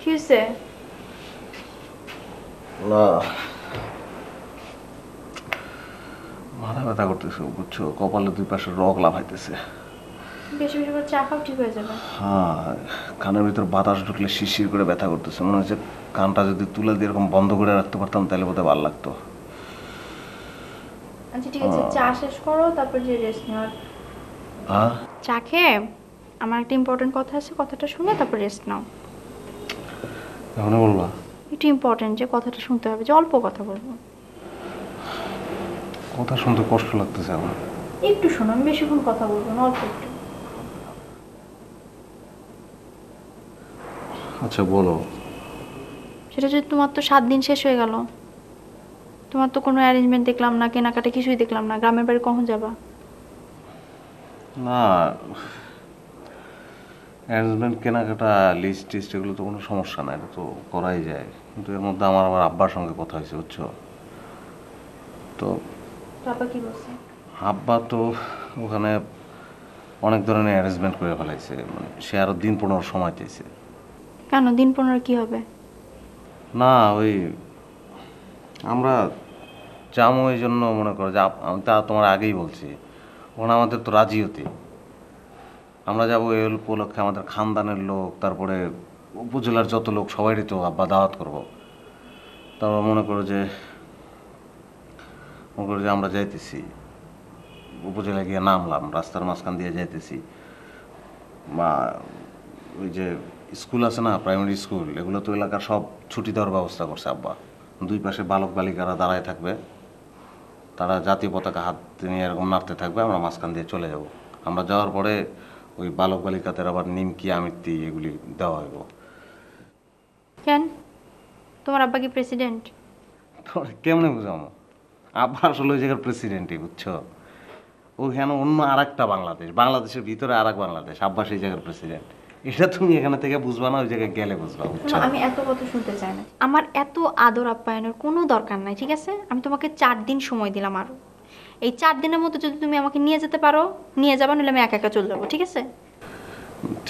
কি হয়েছে? না, মাথা ব্যথা করতেছে বুঝছো, কপালে দুই পাশে রগ লাফাইতেছে। বেশি বেশি করে চা খাও, ঠিক হয়ে যাবে। হ্যাঁ, কানের ভিতর বাতাস ঢুকলে শিরশির করে ব্যথা করতেছে, মনে হচ্ছে কানটা যদি তুলে দিয়ে এরকম বন্ধ করে রাখতে পারতাম তাহলে বোধহয় ভালো লাগতো। আচ্ছা ঠিক আছে, চা শেষ করো, তারপর যে রেস্ট নাও। হ্যাঁ, চা খেয়ে আমার একটা ইম্পর্টেন্ট কথা আছে, কথাটা শুনে তারপর রেস্ট নাও। এখনই বলবা? একটু ইম্পর্টেন্ট, যে কথাটা শুনতে হবে, যে অল্প কথা বলবো। কথা শুনতে কষ্ট লাগতেছে আমার। একটু শোনো, আমি বেশিক্ষণ কথা বলবো না, অল্প একটু। আচ্ছা বলো। সেটা যদি তোমার তো 7 দিন শেষ হয়ে গেল, তোমার তো কোনো অ্যারেঞ্জমেন্ট দেখলাম না, কেনাকাটা কিছুই দেখলাম না, গ্রামের বাড়ি কখন যাবা? না, অ্যারেঞ্জমেন্ট কেনাকাটা লিস্ট টিস্ট এগুলো তো কোনো সমস্যা না, এটা তো করাই যায়, কিন্তু এর মধ্যে আমার আবার আব্বার সঙ্গে কথা হয়েছে বুঝছো তো। বাবা কি বলছে? আব্বা তো ওখানে অনেক ধরনের অ্যারেঞ্জমেন্ট করে ফেলাইছে, মানে সে আরও দিন 15 সময় চাইছে। কেন দিন 15 কি হবে? না ওই আমরা যাবো এই জন্য মনে করো যে আমি তা তোমার আগেই বলছি, ওখানে আমাদের তো রাজি হতে, আমরা যাবো এই উপলক্ষে আমাদের খানদানের লোক, তারপরে উপজেলার যত লোক সবাইরই তো আব্বা দাওয়াত করবো। তারপর মনে করো যে আমরা যাইতেছি উপজেলায় গিয়ে নামলাম, রাস্তার মাঝখান দিয়ে যাইতেছি, বা ওই যে স্কুল আছে না, প্রাইমারি স্কুল, এগুলো তো এলাকার সব ছুটি দেওয়ার ব্যবস্থা করছে আব্বা। দুই পাশে বালক বালিকারা দাঁড়ায় থাকবে, তারা জাতীয় পতাকা হাত নিয়ে এরকম নাড়তে থাকবে, আমরা মাঝখান দিয়ে চলে যাব। আমরা যাওয়ার পরে ওই বালক বালিকাদের আবার নিমকি আমিত্তি এগুলি দেওয়া হইব। কেন, তোমার আব্বা কি প্রেসিডেন্ট? তো কেমনে বুঝামো, আব্বা আসলে ওই জায়গার প্রেসিডেন্টই বুঝছো, ওইখানে অন্য আর একটা বাংলাদেশ, বাংলাদেশের ভিতরে আর এক বাংলাদেশ, আব্বা সেই জায়গার প্রেসিডেন্ট। এটা তুমি এখানে থেকে বুঝবা না, ওই জায়গায় গেলে বুঝবা বুঝছো। আমি এত কথা শুনতে চাই না, আমার এত আদর আপ্যায়নের কোনো দরকার নাই, ঠিক আছে? আমি তোমাকে 4 দিন সময় দিলাম আরো। এই 4 দিনের মধ্যে যদি তুমি আমাকে নিয়ে যেতে পারো নিয়ে যাবা, নাহলে আমি একা একা চলে যাবো, ঠিক আছে?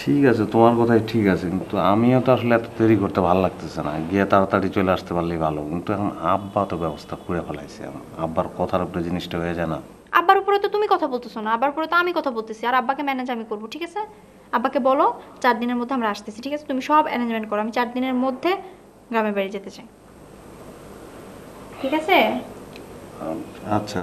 ঠিক আছে, তোমার কথাই ঠিক আছে, কিন্তু আমিও তো আসলে এত দেরি করতে ভালো লাগতেছে না, গিয়ে তাড়াতাড়ি চলে আসতে পারলেই ভালো, কিন্তু এখন আব্বা তো ব্যবস্থা করে ফেলাইছে, আব্বার কথার উপরে জিনিসটা হয়ে যায় না। আব্বার উপরে তো তুমি কথা বলতেছো না, আব্বার উপরে তো আমি কথা বলতেছি, আর আব্বাকে ম্যানেজ আমি করবো, ঠিক আছে? আব্বাকে বলো 4 দিনের মধ্যে আমরা আসতেছি, ঠিক আছে? তুমি সব অ্যারেঞ্জমেন্ট করো, আমি 4 দিনের মধ্যে গ্রামের বাড়ি যেতে চাই, ঠিক আছে? আচ্ছা।